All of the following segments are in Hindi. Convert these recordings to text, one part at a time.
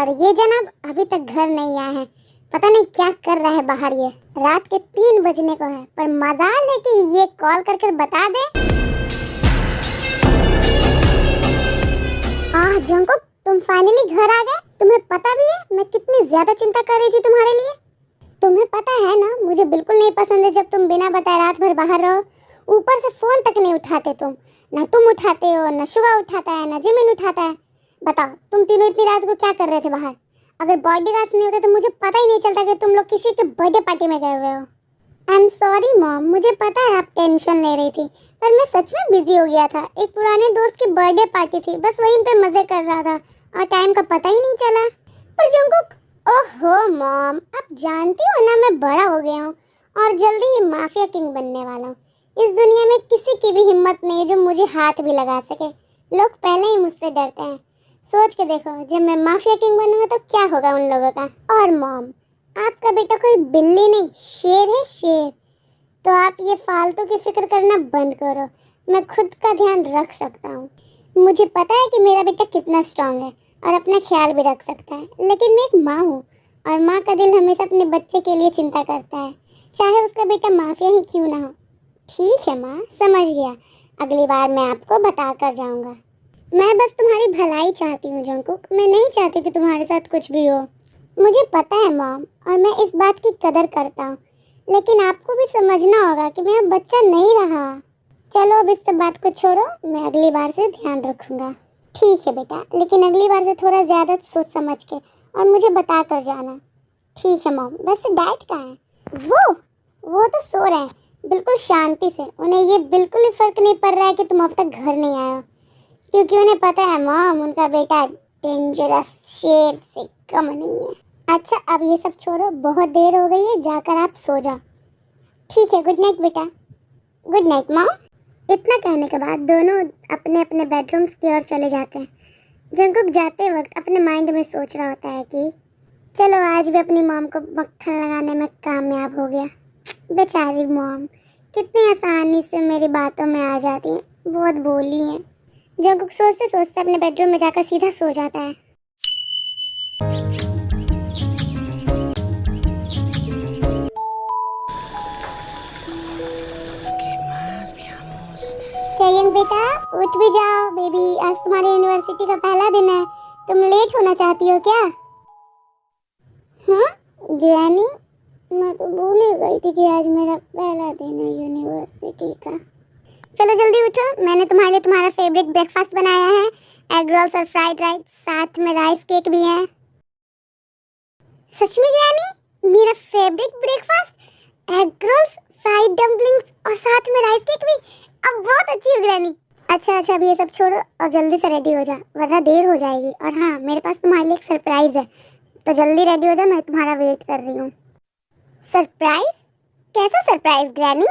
पर ये जनाब अभी तक घर नहीं आया है। पता नहीं क्या कर रहा है बाहर। ये रात के 3 बजने को है, पर मजाल है कि ये कॉल करके बता दे। जंकुक, तुम फाइनली घर आ गए। तुम्हें पता भी है मैं कितनी ज्यादा चिंता कर रही थी तुम्हारे लिए। तुम्हें पता है ना, मुझे बिल्कुल नहीं पसंद है जब तुम बिना बताए रात भर बाहर रहो। ऊपर से फोन तक नहीं उठाते तुम। ना तुम उठाते हो, ना शुगा उठाता है, ना जिमिन उठाता है। बताओ तुम तीनों इतनी रात को क्या कर रहे थे बाहर। अगर बॉडीगार्ड्स नहीं होते तो मुझे पता ही नहीं चलता कि तुम लोग किसी के बर्थडे पार्टी में गए हुए हो। आई एम सॉरी मॉम, मुझे पता है आप टेंशन ले रही थी, पर मैं सच में बिजी हो गया था। एक पुराने दोस्त की बर्थडे पार्टी थी, बस वहीं पे मजे कर रहा था और टाइम का पता ही नहीं चला। पर जंकुक, ओहो मॉम, आप जानती हो ना मैं बड़ा हो गया हूँ और जल्दी ही माफिया किंग बनने वाला हूँ। इस दुनिया में किसी की भी हिम्मत नहीं है जो मुझे हाथ भी लगा सके। लोग पहले ही मुझसे डरते हैं। सोच के देखो, जब मैं माफिया किंग बनूंगा तो क्या होगा उन लोगों का। और मॉम, आपका बेटा कोई बिल्ली नहीं, शेर है, शेर। तो आप ये फालतू की फिक्र करना बंद करो। मैं खुद का ध्यान रख सकता हूँ। मुझे पता है कि मेरा बेटा कितना स्ट्रांग है और अपना ख्याल भी रख सकता है, लेकिन मैं एक माँ हूँ और माँ का दिल हमेशा अपने बच्चे के लिए चिंता करता है, चाहे उसका बेटा माफिया ही क्यों ना हो। ठीक है माँ, समझ गया। अगली बार मैं आपको बता कर जाऊँगा। मैं बस तुम्हारी भलाई चाहती हूँ जंकुक, मैं नहीं चाहती कि तुम्हारे साथ कुछ भी हो। मुझे पता है मॉम, और मैं इस बात की कदर करता हूँ, लेकिन आपको भी समझना होगा कि मैं अब बच्चा नहीं रहा। चलो अब इस सब बात को छोड़ो, मैं अगली बार से ध्यान रखूंगा। ठीक है बेटा, लेकिन अगली बार से थोड़ा ज़्यादा सोच समझ के और मुझे बता कर जाना। ठीक है मॉम। वैसे डाइट कहाँ है? वो तो सो रहे हैं बिल्कुल शांति से। उन्हें ये बिल्कुल ही फर्क नहीं पड़ रहा है कि तुम अब तक घर नहीं आए हो, क्योंकि उन्हें पता है मॉम, उनका बेटा डेंजरस शेर से कम नहीं है। अच्छा अब ये सब छोड़ो, बहुत देर हो गई है, जाकर आप सो जाओ। ठीक है, गुड नाइट बेटा। Good night mom. इतना कहने के बाद दोनों अपने अपने बेडरूम्स की ओर चले जाते हैं। जंकुक जाते वक्त अपने माइंड में सोच रहा होता है कि चलो आज भी अपनी मॉम को मक्खन लगाने में कामयाब हो गया। बेचारी मॉम कितनी आसानी से मेरी बातों में आ जाती है, बहुत भोली है। जंकुक सोचते सोचते अपने बेडरूम में जाकर सीधा सो जाता है। चयन बेटा, उठ भी जाओ। बेबी, आज तुम्हारी यूनिवर्सिटी का पहला दिन है। तुम लेट होना चाहती हो क्या? हाँ ग्रैनी, मैं तो भूल ही गई थी कि आज मेरा पहला दिन है यूनिवर्सिटी का। चलो जल्दी उठो, मैंने तुम्हारे लिए तुम्हारा फेवरेट ब्रेकफास्ट बनाया है। एग रोल्स और फ्राइड राइस, साथ में राइस केक भी है। सच में ग्रैनी, मेरा favourite breakfast, egg rolls, fried dumplings और साथ में राइस केक भी। अब बहुत अच्छी हो ग्रैनी। अच्छा अब ये सब छोड़ो और जल्दी से रेडी हो जा, वरना देर हो जाएगी। और हाँ, मेरे पास तुम्हारे लिए एक सरप्राइज है, तो जल्दी रेडी हो जा, मैं तुम्हारा वेट कर रही हूँ। सरप्राइज? कैसा सरप्राइज ग्रैनी?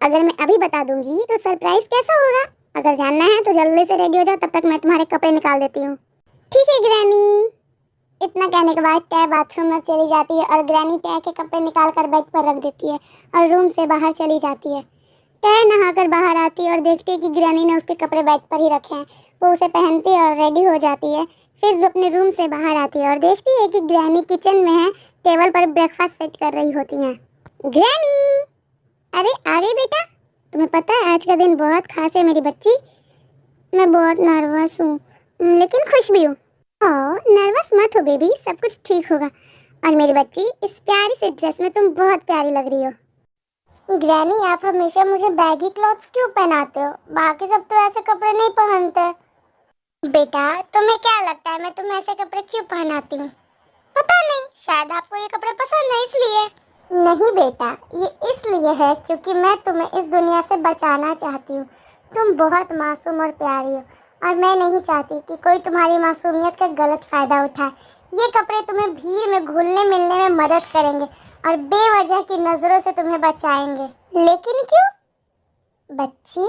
अगर मैं अभी बता दूंगी तो सरप्राइज कैसा होगा? अगर जानना है तो जल्दी से रेडी हो जाओ, तब तक मैं तुम्हारे कपड़े निकाल देती हूँ। ठीक है ग्रैनी। इतना कहने के बाद टै बाथरूम में चली जाती है और ग्रैनी टै के कपड़े निकाल कर बेड पर रख देती है और रूम से बाहर चली जाती है। टै नहाकर बाहर आती है और देखती है कि ग्रैनी ने उसके कपड़े बेड पर ही रखे हैं। वो उसे पहनती है और रेडी हो जाती है। फिर वो अपने रूम से बाहर आती है और देखती है कि ग्रैनी किचन में है, टेबल पर ब्रेकफास्ट सेट कर रही होती हैं। ग्रैनी, अरे आ गई बेटा। तुम्हें पता है आज का दिन बहुत खास है मेरी बच्ची। मैं बहुत नर्वस हूँ, लेकिन खुश भी हूँ। नर्वस मत हो बेबी, सब कुछ ठीक होगा। और मेरी बच्ची, इस प्यारी से ड्रेस में तुम बहुत प्यारी लग रही हो। ग्रैनी, आप हमेशा मुझे बैगी क्लॉथ्स क्यों पहनाते हो? बाकी सब तो ऐसे कपड़े नहीं पहनते। बेटा, तुम्हें क्या लगता है मैं तुम्हें ऐसे कपड़े क्यों पहनाती हूँ? पता नहीं, शायद आपको ये कपड़े पसंद है इसलिए। नहीं बेटा, ये इसलिए है क्योंकि मैं तुम्हें इस दुनिया से बचाना चाहती हूँ। तुम बहुत मासूम और प्यारी हो और मैं नहीं चाहती कि कोई तुम्हारी मासूमियत का गलत फ़ायदा उठाए। ये कपड़े तुम्हें भीड़ में घुलने मिलने में मदद करेंगे और बेवजह की नज़रों से तुम्हें बचाएंगे। लेकिन क्यों? बच्ची,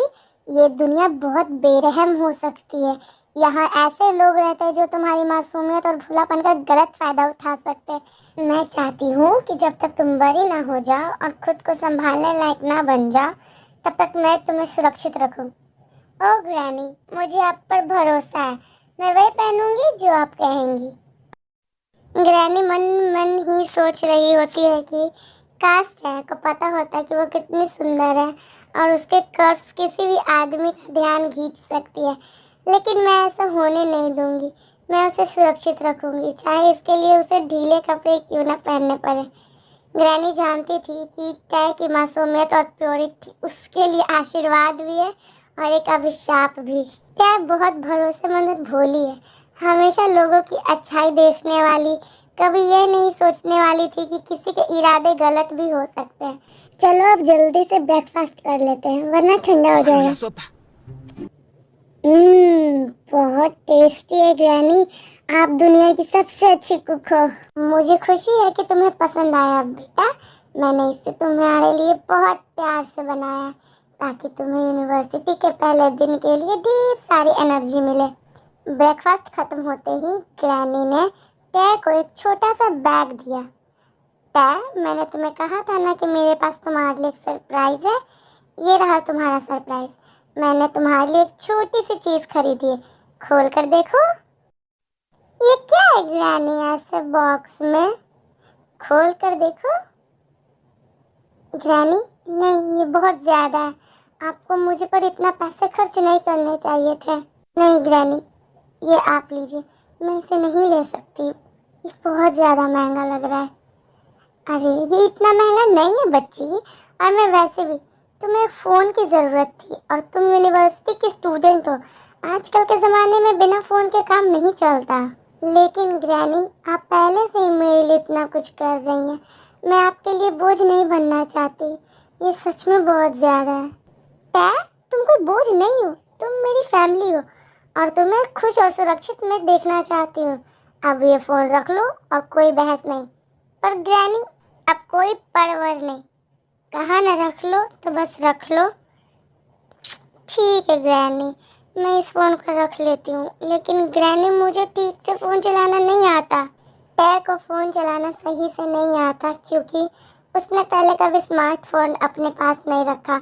ये दुनिया बहुत बेरहम हो सकती है। यहाँ ऐसे लोग रहते हैं जो तुम्हारी मासूमियत और भोलापन का गलत फ़ायदा उठा सकते हैं। मैं चाहती हूँ कि जब तक तुम बड़ी ना हो जाओ और खुद को संभालने लायक ना बन जाओ, तब तक मैं तुम्हें सुरक्षित रखूँ। ओह ग्रैनी, मुझे आप पर भरोसा है। मैं वही पहनूंगी जो आप कहेंगी। ग्रैनी मन मन ही सोच रही होती है कि काश चाय को पता होता कि वो कितनी सुंदर है और उसके कर्व्स किसी भी आदमी का ध्यान खींच सकती है, लेकिन मैं ऐसा होने नहीं दूंगी। मैं उसे सुरक्षित रखूंगी, चाहे इसके लिए उसे ढीले कपड़े क्यों न पहनने पड़े। ग्रैनी जानती थी कि चाय की मासूमियत और प्योरिटी उसके लिए आशीर्वाद भी है और एक अभिशाप भी। चाय बहुत भरोसेमंद और भोली है, हमेशा लोगों की अच्छाई देखने वाली, कभी ये नहीं सोचने वाली थी कि किसी के इरादे गलत भी हो सकते हैं। चलो अब जल्दी से ब्रेकफास्ट कर लेते हैं वरना ठंडा हो जाएगा। बहुत टेस्टी है ग्रैनी, आप दुनिया की सबसे अच्छी कुक हो। मुझे खुशी है कि तुम्हें पसंद आया बेटा। मैंने इसे तुम्हारे लिए बहुत प्यार से बनाया है ताकि तुम्हें यूनिवर्सिटी के पहले दिन के लिए ढेर सारी एनर्जी मिले। ब्रेकफास्ट खत्म होते ही ग्रैनी ने टै को एक छोटा सा बैग दिया। टै, मैंने तुम्हें कहा था ना कि मेरे पास तुम्हारे लिए एक सरप्राइज है। ये रहा तुम्हारा सरप्राइज। मैंने तुम्हारे लिए एक छोटी सी चीज खरीदी है, खोल कर देखो। ये क्या है ग्रैनी, ऐसे बॉक्स में? खोल कर देखो। ग्रैनी, नहीं, ये बहुत ज्यादा है, आपको मुझे पर इतना पैसे खर्च नहीं करने चाहिए थे। नहीं ग्रैनी, ये आप लीजिए, मैं इसे नहीं ले सकती, ये बहुत ज़्यादा महंगा लग रहा है। अरे ये इतना महंगा नहीं है बच्ची, और मैं वैसे भी, तुम्हें एक फ़ोन की ज़रूरत थी और तुम यूनिवर्सिटी की स्टूडेंट हो। आजकल के ज़माने में बिना फ़ोन के काम नहीं चलता। लेकिन ग्रैनी, आप पहले से ही मेरे लिए इतना कुछ कर रही हैं, मैं आपके लिए बोझ नहीं बनना चाहती। ये सच में बहुत ज़्यादा है। क्या तुम कोई बोझ नहीं हो, तुम मेरी फैमिली हो और तुम्हें खुश और सुरक्षित मैं देखना चाहती हूँ। अब ये फ़ोन रख लो और कोई बहस नहीं। पर ग्रैनी, अब कोई परवर नहीं, कहा ना रख लो तो बस रख लो। ठीक है ग्रैनी, मैं इस फ़ोन को रख लेती हूँ, लेकिन ग्रैनी मुझे ठीक से फ़ोन चलाना नहीं आता। टै को फ़ोन चलाना सही से नहीं आता क्योंकि उसने पहले कभी स्मार्टफोन अपने पास नहीं रखा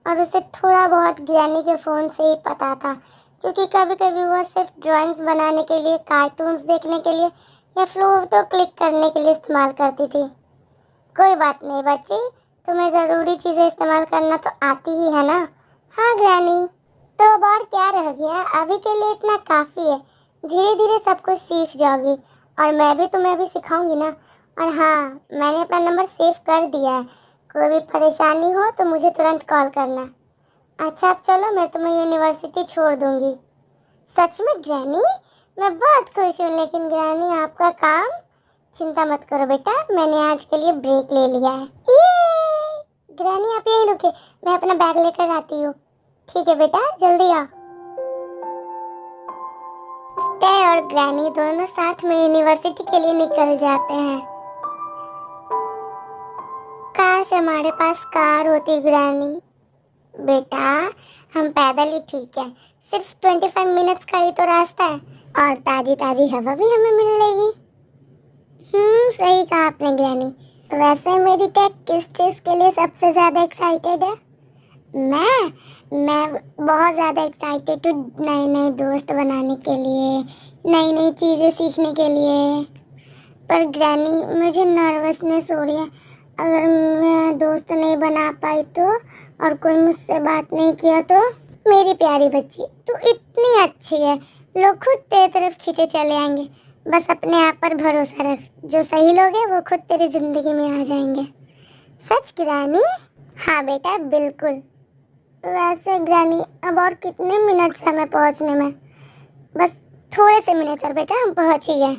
और उसे थोड़ा बहुत ग्रैनी के फ़ोन से ही पता था, क्योंकि कभी कभी वह सिर्फ ड्राइंग्स बनाने के लिए, कार्टून्स देखने के लिए या फ़ोटो क्लिक करने के लिए इस्तेमाल करती थी। कोई बात नहीं बच्ची, तुम्हें ज़रूरी चीज़ें इस्तेमाल करना तो आती ही है ना। हाँ ग्रैनी, तो अब और क्या रह गया, अभी के लिए इतना काफ़ी है। धीरे धीरे सब कुछ सीख जाओगी और मैं भी तुम्हें अभी सिखाऊंगी ना। और हाँ, मैंने अपना नंबर सेव कर दिया है, कोई भी परेशानी हो तो मुझे तुरंत कॉल करना। अच्छा अब चलो, मैं तुम्हें यूनिवर्सिटी छोड़ दूंगी। सच में ग्रैनी, मैं बहुत खुश हूँ, लेकिन ग्रैनी आपका काम, चिंता मत करो बेटा, मैंने आज के लिए ब्रेक ले लिया है। ये ग्रैनी, आप यहीं रुके, मैं अपना बैग लेकर आती हूँ। ठीक है बेटा, जल्दी आ। टै और ग्रैनी दोनों साथ में यूनिवर्सिटी के लिए निकल जाते हैं। काश हमारे पास कार होती ग्रैनी। बेटा, हम पैदल ही ठीक है, सिर्फ 25 मिनट्स का ही तो रास्ता है और ताजी ताजी हवा भी हमें मिल लेगी। सही कहा आपने ग्रैनी। वैसे मेरी टै किस चीज़ के लिए सबसे ज़्यादा एक्साइटेड है? मैं बहुत ज़्यादा एक्साइटेड हूँ नए नए दोस्त बनाने के लिए, नई नई चीज़ें सीखने के लिए। पर ग्रैनी, मुझे नर्वसनेस हो रही है, अगर मैं दोस्त नहीं बना पाई तो, और कोई मुझसे बात नहीं किया तो। मेरी प्यारी बच्ची, तू इतनी अच्छी है, लोग खुद तेरी तरफ खींचे चले आएंगे। बस अपने आप पर भरोसा रख, जो सही लोग हैं वो खुद तेरी ज़िंदगी में आ जाएंगे। सच ग्रैनी? हाँ बेटा, बिल्कुल। वैसे ग्रैनी, अब और कितने मिनट्स हैं हमें पहुंचने में? बस थोड़े से मिनट और बेटा, हम पहुंच ही गए।